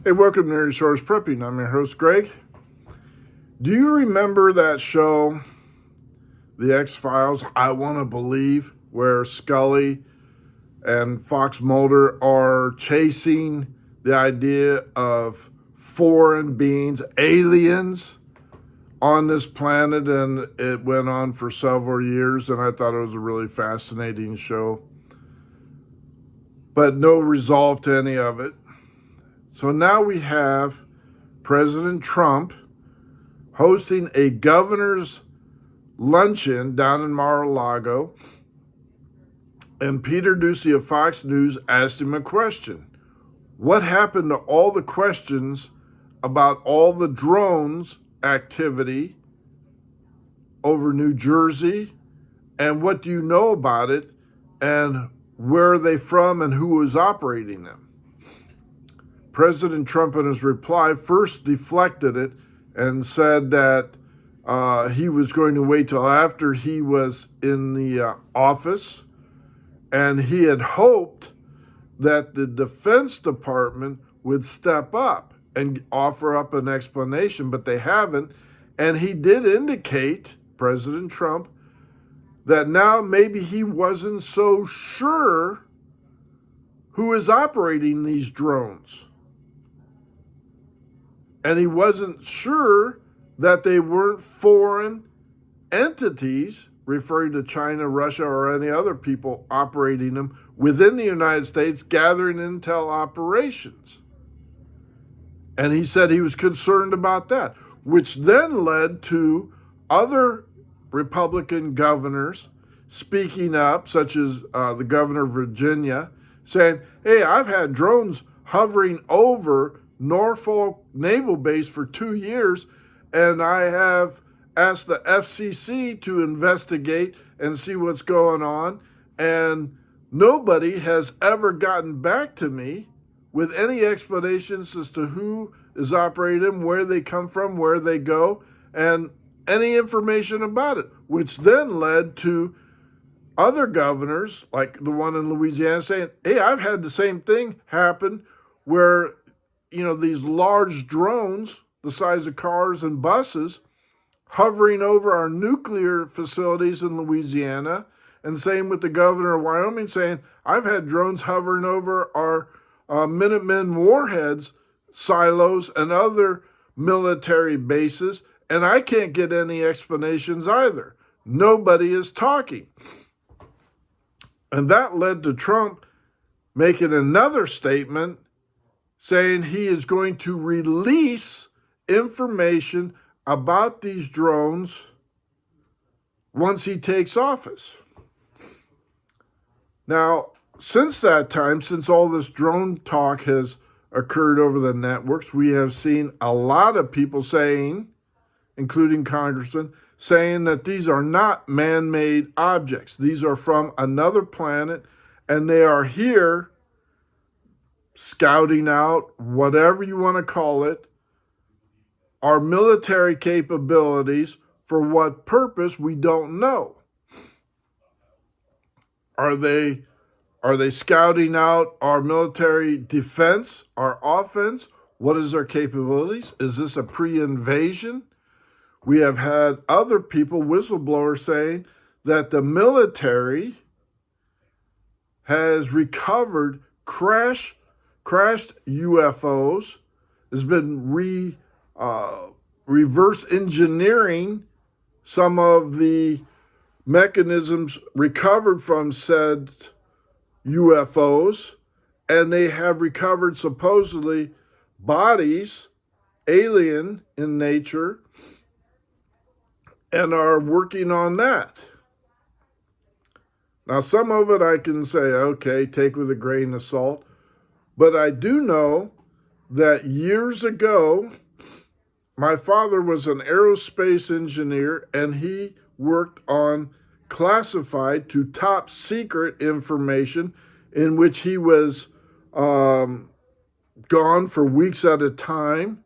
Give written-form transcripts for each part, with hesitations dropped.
Hey, welcome to Resource Prepping. I'm your host, Greg. Do you remember that show, The X-Files, I Want to Believe, where Scully and Fox Mulder are chasing the idea of foreign beings, aliens, on this planet, and it went on for several years, and I thought it was a really fascinating show, but no resolve to any of it. So now we have President Trump hosting a governor's luncheon down in Mar-a-Lago, and Peter Doocy of Fox News asked him a question. What happened to all the questions about all the drones activity over New Jersey, and what do you know about it, and where are they from, and who is operating them? President Trump, in his reply, first deflected it and said that he was going to wait till after he was in the office, and he had hoped that the Defense Department would step up and offer up an explanation, but they haven't. And he did indicate, President Trump, that now maybe he wasn't so sure who is operating these drones. And he wasn't sure that they weren't foreign entities, referring to China, Russia, or any other people operating them within the United States, gathering intel operations. And he said he was concerned about that, which then led to other Republican governors speaking up, such as the governor of Virginia, saying, hey, I've had drones hovering over Norfolk Naval Base for 2 years, and I have asked the FCC to investigate and see what's going on, and nobody has ever gotten back to me with any explanations as to who is operating them, where they come from, where they go, and any information about it, which then led to other governors, like the one in Louisiana, saying, hey, I've had the same thing happen where these large drones, the size of cars and buses, hovering over our nuclear facilities in Louisiana, and same with the governor of Wyoming saying, I've had drones hovering over our Minutemen warheads, silos, and other military bases, and I can't get any explanations either. Nobody is talking. And that led to Trump making another statement saying he is going to release information about these drones once he takes office. Now, since that time, since all this drone talk has occurred over the networks, we have seen a lot of people saying, including congressmen, saying that these are not man-made objects. These are from another planet, and they are here scouting out, whatever you want to call it, our military capabilities. For what purpose, we don't know. Are they scouting out our military defense, our offense? What is their capabilities? Is this a pre-invasion? We have had other people, whistleblowers, saying that the military has recovered crashed UFOs, has been reverse engineering some of the mechanisms recovered from said UFOs, and they have recovered supposedly bodies, alien in nature, and are working on that. Now, some of it I can say, okay, take with a grain of salt. But I do know that years ago, my father was an aerospace engineer, and he worked on classified to top secret information in which he was gone for weeks at a time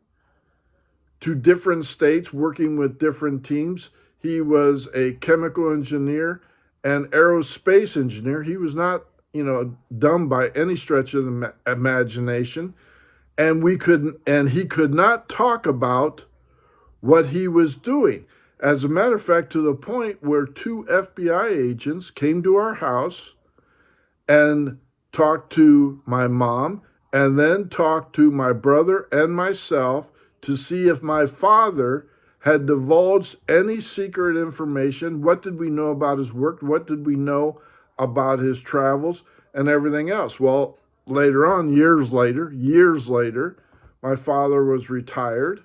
to different states working with different teams. He was a chemical engineer and aerospace engineer. He was not, dumb by any stretch of the imagination. and he could not talk about what he was doing. As a matter of fact, to the point where 2 FBI agents came to our house and talked to my mom and then talked to my brother and myself to see if my father had divulged any secret information. What did we know about his work? What did we know about his travels and everything else? Well, later on, years later, my father was retired,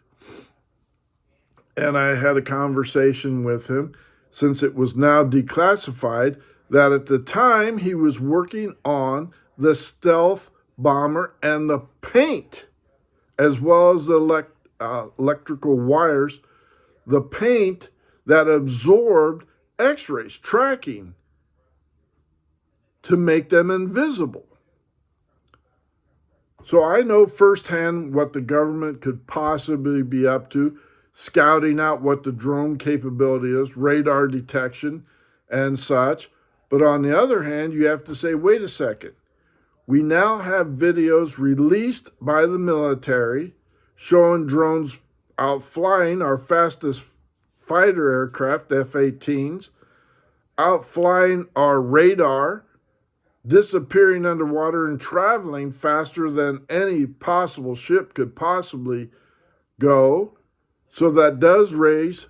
and I had a conversation with him, since it was now declassified, that at the time he was working on the stealth bomber and the paint, as well as the electrical wires, the paint that absorbed X-rays, tracking, to make them invisible. So I know firsthand what the government could possibly be up to, scouting out what the drone capability is, radar detection and such. But on the other hand, you have to say, wait a second. We now have videos released by the military showing drones out flying our fastest fighter aircraft, F-18s, out flying our radar, disappearing underwater and traveling faster than any possible ship could possibly go. So that does raise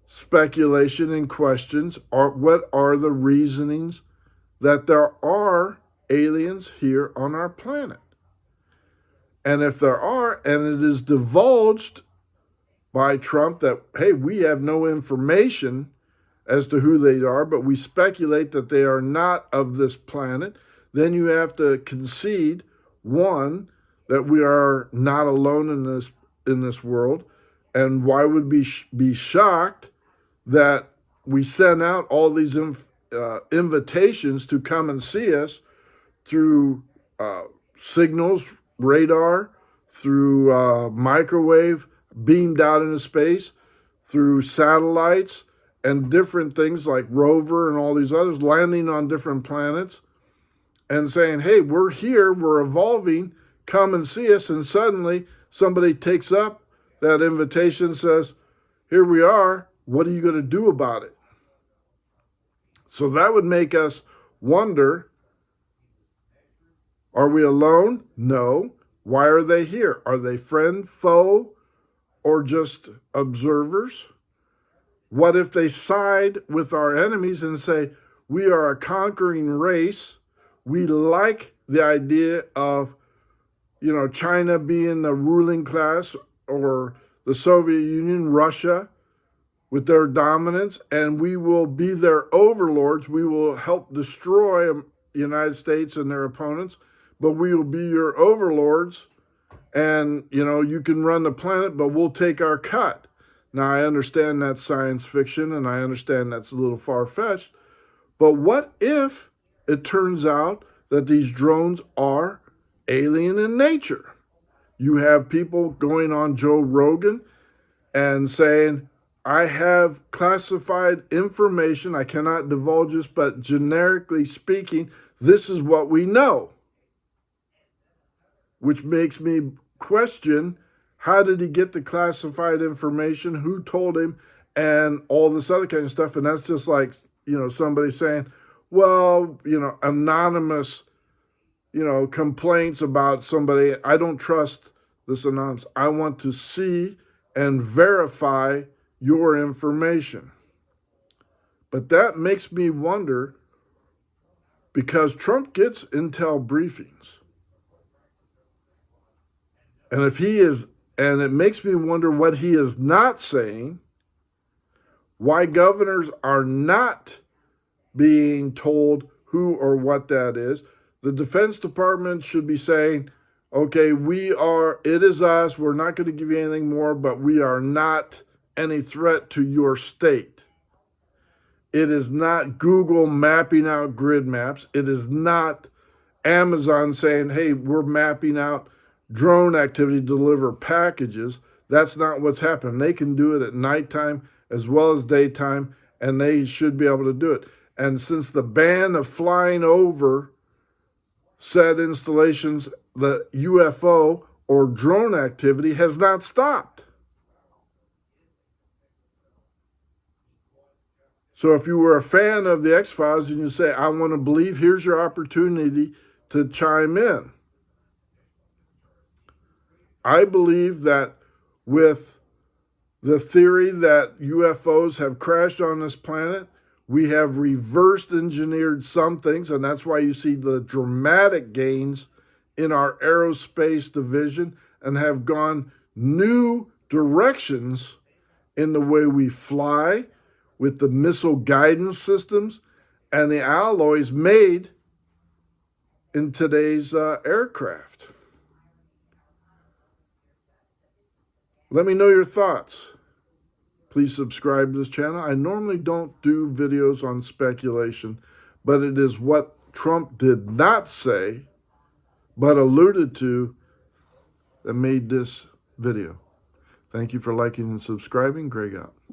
speculation and questions. What are the reasonings that there are aliens here on our planet? And if there are, and it is divulged by Trump that, hey, we have no information as to who they are, but we speculate that they are not of this planet, then you have to concede, one, that we are not alone in this world. And why would we be shocked that we send out all these invitations to come and see us through signals, radar, through microwave, beamed out into space, through satellites, and different things like rover and all these others, landing on different planets and saying, hey, we're here, we're evolving, come and see us. And suddenly somebody takes up that invitation, says, here we are, what are you going to do about it? So that would make us wonder, are we alone? No. Why are they here? Are they friend, foe, or just observers? What if they side with our enemies and say, we are a conquering race, we like the idea of, China being the ruling class, or the Soviet Union, Russia, with their dominance, and we will be their overlords. We will help destroy the United States and their opponents, but we will be your overlords, and, you can run the planet, but we'll take our cut. Now, I understand that's science fiction, and I understand that's a little far-fetched, but what if it turns out that these drones are alien in nature? You have people going on Joe Rogan and saying, I have classified information. I cannot divulge this, but generically speaking, this is what we know. Which makes me question, how did he get the classified information? Who told him? And all this other kind of stuff. And that's just like, somebody saying, well, anonymous complaints about somebody. I don't trust this anonymous. I want to see and verify your information. But that makes me wonder, because Trump gets intel briefings. And it makes me wonder what he is not saying, why governors are not being told who or what that is. The Defense Department should be saying, okay, it is us, we're not going to give you anything more, but we are not any threat to your state. It is not Google mapping out grid maps. It is not Amazon saying, hey, we're mapping out drone activity to deliver packages. That's not what's happening. They can do it at nighttime as well as daytime, and they should be able to do it. And since the ban of flying over said installations, the UFO or drone activity has not stopped. So if you were a fan of the X-Files and you say, I want to believe, here's your opportunity to chime in. I believe that with the theory that UFOs have crashed on this planet, we have reverse engineered some things, and that's why you see the dramatic gains in our aerospace division and have gone new directions in the way we fly with the missile guidance systems and the alloys made in today's aircraft. Let me know your thoughts. Please subscribe to this channel. I normally don't do videos on speculation, but it is what Trump did not say, but alluded to, that made this video. Thank you for liking and subscribing. Greg out.